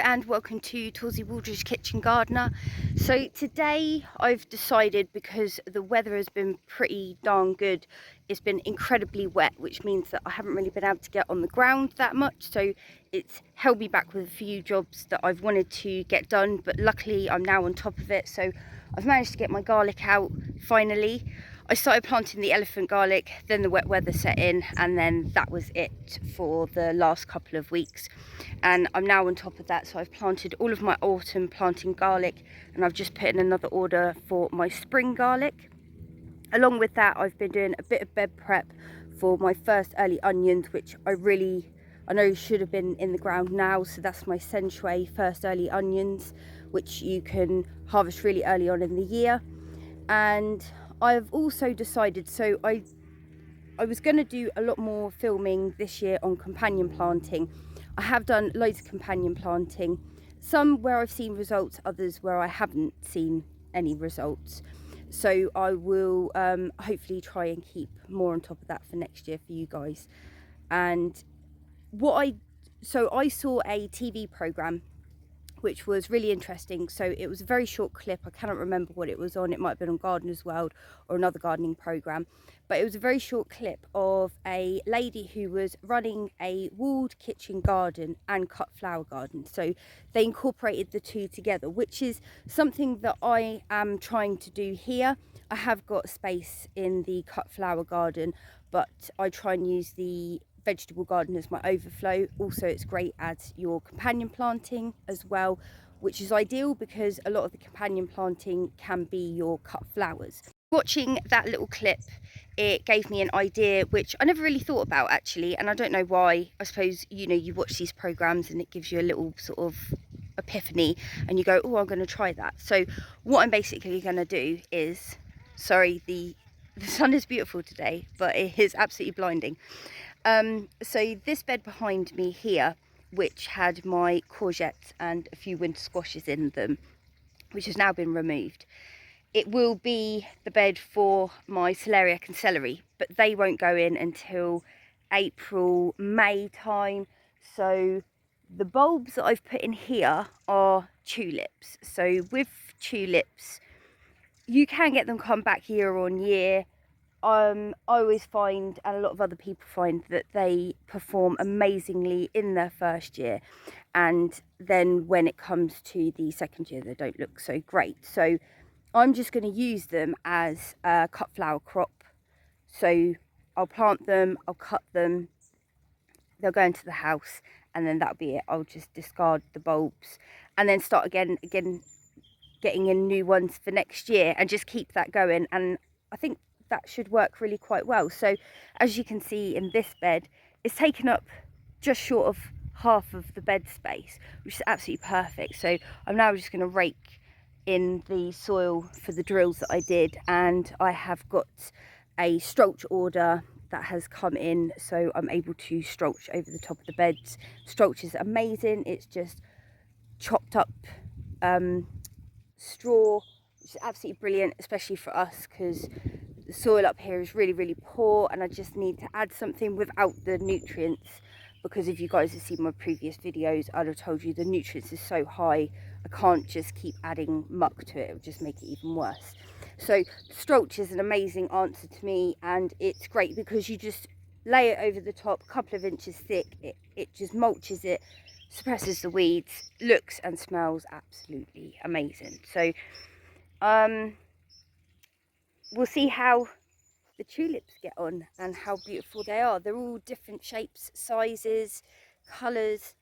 and welcome to Torsey Waldridge Kitchen Gardener. So today I've decided, because the weather has been pretty darn good, it's been incredibly wet, which means that I haven't really been able to get on the ground that much, so it's held me back with a few jobs that I've wanted to get done, but luckily I'm now on top of it. So I've managed to get my garlic out finally. I started planting the elephant garlic, then the wet weather set in, and then that was it for the last couple of weeks. And I'm now on top of that, so I've planted all of my autumn planting garlic, and I've just put in another order for my spring garlic. Along with that, I've been doing a bit of bed prep for my first early onions, which I know should have been in the ground now. So that's my Sensuay first early onions, which you can harvest really early on in the year. And I've also decided, so I was going to do a lot more filming this year on companion planting. I have done loads of companion planting, some where I've seen results, others where I haven't seen any results. So I will hopefully try and keep more on top of that for next year for you guys. And so I saw a TV program which was really interesting. So it was a very short clip. I cannot remember what it was on. It might have been on Gardener's World or another gardening program, but it was a very short clip of a lady who was running a walled kitchen garden and cut flower garden. So they incorporated the two together, which is something that I am trying to do here. I have got space in the cut flower garden, but I try and use the vegetable garden as my overflow. Also, it's great at your companion planting as well, which is ideal because a lot of the companion planting can be your cut flowers. Watching that little clip, it gave me an idea which I never really thought about actually, and I don't know why. I suppose, you know, you watch these programs and it gives you a little sort of epiphany and you go, oh, I'm going to try that. So what I'm basically going to do is, sorry, the sun is beautiful today, but it is absolutely blinding. So this bed behind me here, which had my courgettes and a few winter squashes in them, which has now been removed, it will be the bed for my celeriac and celery, but they won't go in until April, May time. So the bulbs that I've put in here are tulips. So with tulips, you can get them come back year on year. I always find, and a lot of other people find, that they perform amazingly in their first year, and then when it comes to the second year they don't look so great. So I'm just going to use them as a cut flower crop. So I'll plant them, I'll cut them, they'll go into the house, and then that'll be it. I'll just discard the bulbs and then start again getting in new ones for next year, and just keep that going. And I think that should work really quite well. So as you can see in this bed, it's taken up just short of half of the bed space, which is absolutely perfect. So I'm now just going to rake in the soil for the drills that I did, and I have got a STRULCH order that has come in, so I'm able to STRULCH over the top of the beds. STRULCH is amazing. It's just chopped up straw, which is absolutely brilliant, especially for us because the soil up here is really, really poor, and I just need to add something without the nutrients, because if you guys have seen my previous videos, I'd have told you the nutrients is so high, I can't just keep adding muck to it. It would just make it even worse. So STRULCH is an amazing answer to me, and it's great because you just lay it over the top, a couple of inches thick. It just mulches it, suppresses the weeds, looks and smells absolutely amazing. So we'll see how the tulips get on and how beautiful they are. They're all different shapes, sizes, colours,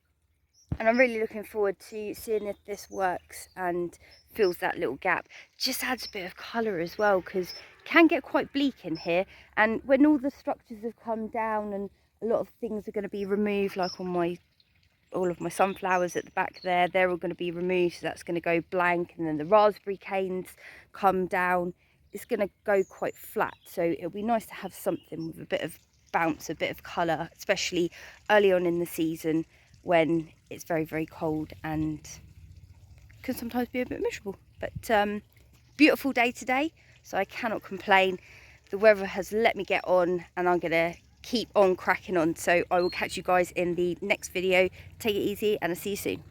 and I'm really looking forward to seeing if this works and fills that little gap. Just adds a bit of colour as well, because it can get quite bleak in here, and when all the structures have come down and a lot of things are going to be removed, like on all of my sunflowers at the back there, they're all going to be removed, so that's going to go blank, and then the raspberry canes come down. It's going to go quite flat, so it'll be nice to have something with a bit of bounce, a bit of colour, especially early on in the season when it's very, very cold and can sometimes be a bit miserable. But beautiful day today, so I cannot complain. The weather has let me get on, and I'm going to keep on cracking on. So I will catch you guys in the next video. Take it easy, and I'll see you soon.